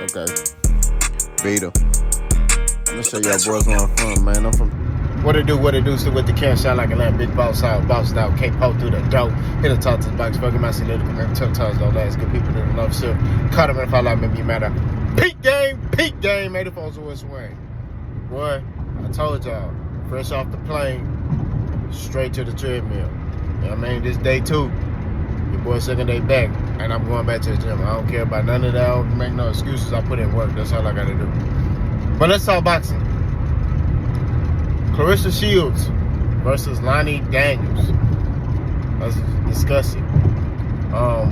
Okay. Vita. I'm gonna show y'all boys where I'm from, man. I'm from. What it do, still with the cash shot like a lamb, big boss out, bossed out, can't poke through the dope. Hit a talk to the box, fucking my political, man, tough times don't last, good people that love shit. Cut them if I like me, be matter. Peak game, 84's always swing. Boy, I told y'all, fresh off the plane, straight to the treadmill. You know what I mean? This day 2. Your boy second day back, and I'm going back to the gym. I don't care about none of that. I don't make no excuses. I put in work. That's all I gotta do. But let's talk boxing. Claressa Shields versus Lani Daniels. Let's discuss it.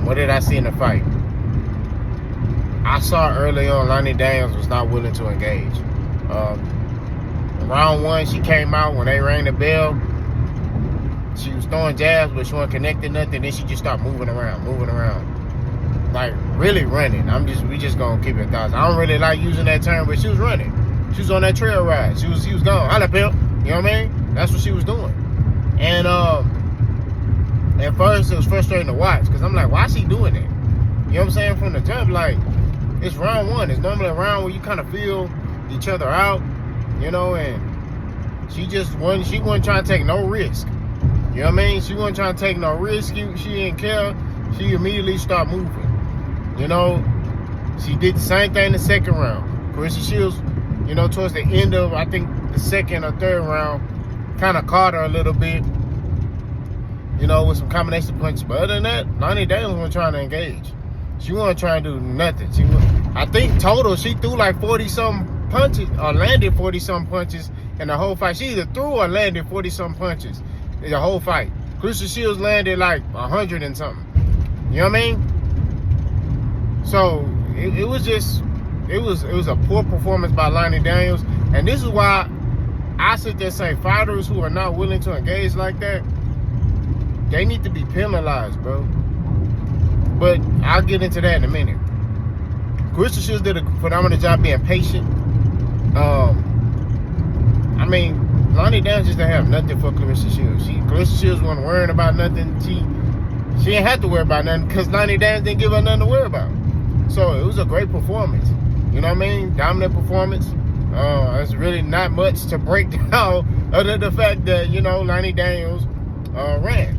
What did I see in the fight? I saw early on Lani Daniels was not willing to engage. Round 1, she came out when they rang the bell. She was throwing jabs, but she wasn't connecting nothing. Then she just started moving around. Like, really running. We just gonna keep it 1,000. I don't really like using that term, but she was running. She was on that trail ride. She was gone. Holla, pimp. You know what I mean? That's what she was doing. And at first it was frustrating to watch, because I'm like, why is she doing that? You know what I'm saying? From the jump, like, it's round 1. It's normally a round where you kind of feel each other out, you know, and she wasn't trying to take no risk. You know what I mean? She wasn't trying to take no risk. She didn't care. She immediately started moving. You know, she did the same thing in the second round. Claressa Shields, you know, towards the end of, I think, the second or third round, kind of caught her a little bit, you know, with some combination punches. But other than that, Lani Daniels wasn't trying to engage. She wasn't trying to do nothing. I think total, she threw like 40-something punches, or landed 40-something punches in the whole fight. She either threw or landed 40-something punches in the whole fight. Claressa Shields landed like 100 and something. You know what I mean? So it was a poor performance by Lani Daniels, and this is why I sit there saying fighters who are not willing to engage like that, they need to be penalized, bro. But I'll get into that in a minute. Claressa Shields did a phenomenal job being patient. I mean, Lani Daniels just didn't have nothing for Claressa Shields. Claressa Shields wasn't worrying about nothing. She didn't have to worry about nothing because Lani Daniels didn't give her nothing to worry about. So it was a great performance. You know what I mean? Dominant performance. There's really not much to break down other than the fact that, you know, Lani Daniels ran.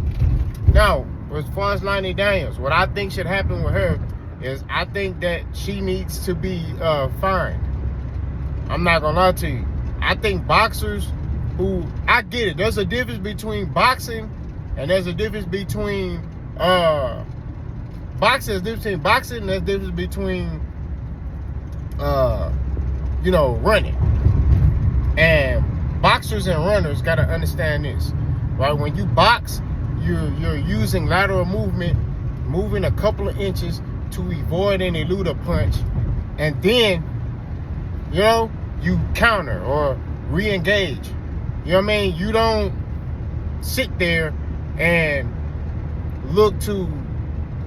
Now, as far as Lani Daniels, what I think should happen with her is I think that she needs to be fined. I'm not going to lie to you. I think boxers who, I get it. There's a difference between boxing and there's a difference between boxing. There's a difference between boxing and there's a difference between you know, running. And boxers and runners got to understand this, right? When you box, you're using lateral movement, moving a couple of inches to avoid and elude a punch, and then, you know, you counter or re-engage. You know what I mean? You don't sit there and look to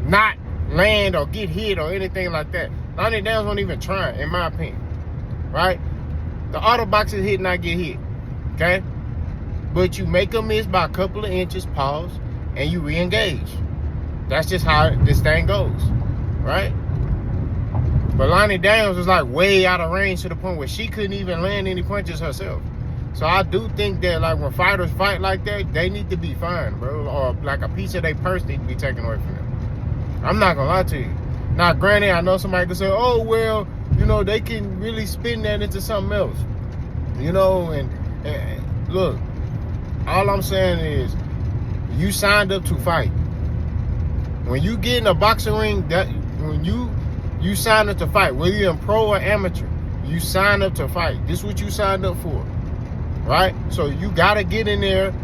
not land or get hit or anything like that. Lani Daniels won't even try, in my opinion. Right? The auto boxers hit, not get hit. Okay? But you make a miss by a couple of inches, pause, and you re-engage. That's just how this thing goes. Right? But Lani Daniels was like way out of range to the point where she couldn't even land any punches herself. So I do think that, like, when fighters fight like that, they need to be fined, bro. Or like a piece of their purse need to be taken away from them. I'm not gonna lie to you. Now, granted, I know somebody could say, oh, well, you know, they can really spin that into something else. You know, and look, all I'm saying is you signed up to fight. When you get in a boxing ring, when you sign up to fight, whether you're in pro or amateur, you sign up to fight. This is what you signed up for, right? So you got to get in there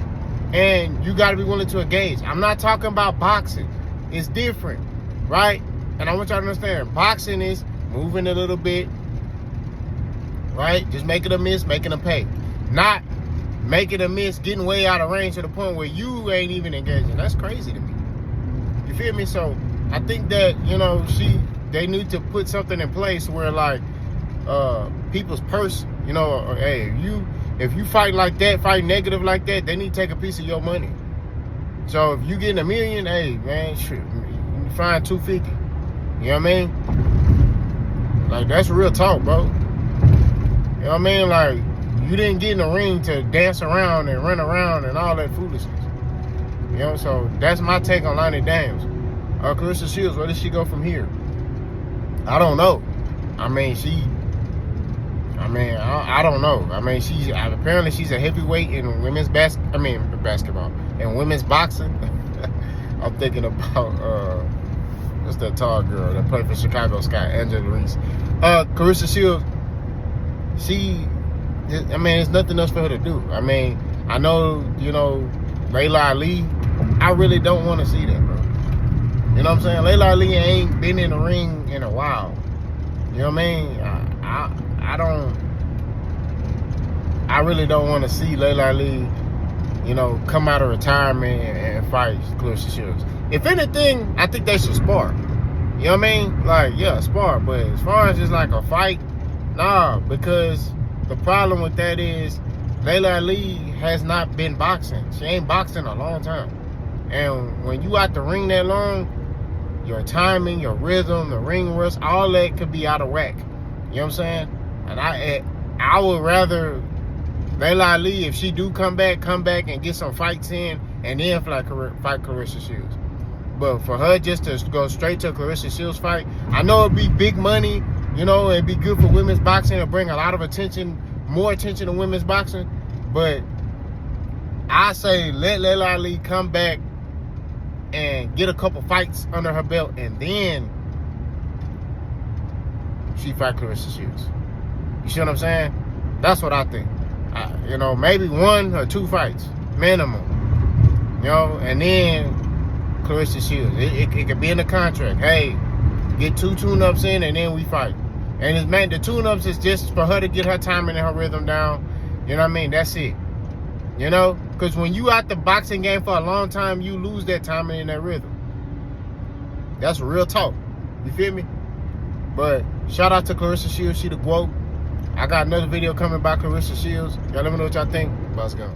and you got to be willing to engage. I'm not talking about boxing. It's different, right? And I want y'all to understand, boxing is moving a little bit, right? Just making a miss, making a pay. Not making a miss, getting way out of range to the point where you ain't even engaging. That's crazy to me. You feel me? So I think that, you know, they need to put something in place where, like, people's purse, you know, hey, if you fight like that, fight negative like that, they need to take a piece of your money. So if you getting $1 million, hey, man, shit, you find $250. You know what I mean? Like, that's real talk, bro. You know what I mean? Like, you didn't get in the ring to dance around and run around and all that foolishness. You know, so that's my take on Lani Daniels. Claressa Shields, where does she go from here? I don't know. I mean, I don't know. I mean, apparently she's a heavyweight in women's basketball. In women's boxing. I'm thinking about what's that tall girl that played for Chicago Sky, Angela Reese. Claressa Shields, there's nothing else for her to do. I mean, I know, Layla Ali, I really don't want to see that, bro. You know what I'm saying? Layla Ali ain't been in the ring in a while. You know what I mean? I really don't want to see Layla Ali, come out of retirement and fight Claressa Shields. If anything, I think they should spar. You know what I mean? Like, yeah, spar. But as far as just like a fight, nah, because the problem with that is Layla Ali has not been boxing. She ain't boxed in a long time. And when you out the ring that long, your timing, your rhythm, the ring rust, all that could be out of whack. You know what I'm saying? And I would rather Layla Ali, if she do come back and get some fights in, and then fight Claressa Shields. But for her just to go straight to a Claressa Shields fight, I know it'd be big money, it'd be good for women's boxing, it'd bring a lot of attention, more attention to women's boxing. But I say let Layla Ali come back and get a couple fights under her belt, and then she fight Claressa Shields. You see what I'm saying? That's what I think. Maybe 1 or 2 fights minimum. And then Claressa Shields. It could be in the contract. Hey, get 2 tune-ups in, and then we fight. And the tune-ups is just for her to get her timing and her rhythm down. You know what I mean? That's it. Because when you out the boxing game for a long time, you lose that timing and that rhythm. That's real talk. You feel me? But shout out to Claressa Shields. She the GOAT. I got another video coming by Claressa Shields. Y'all let me know what y'all think. Let's go.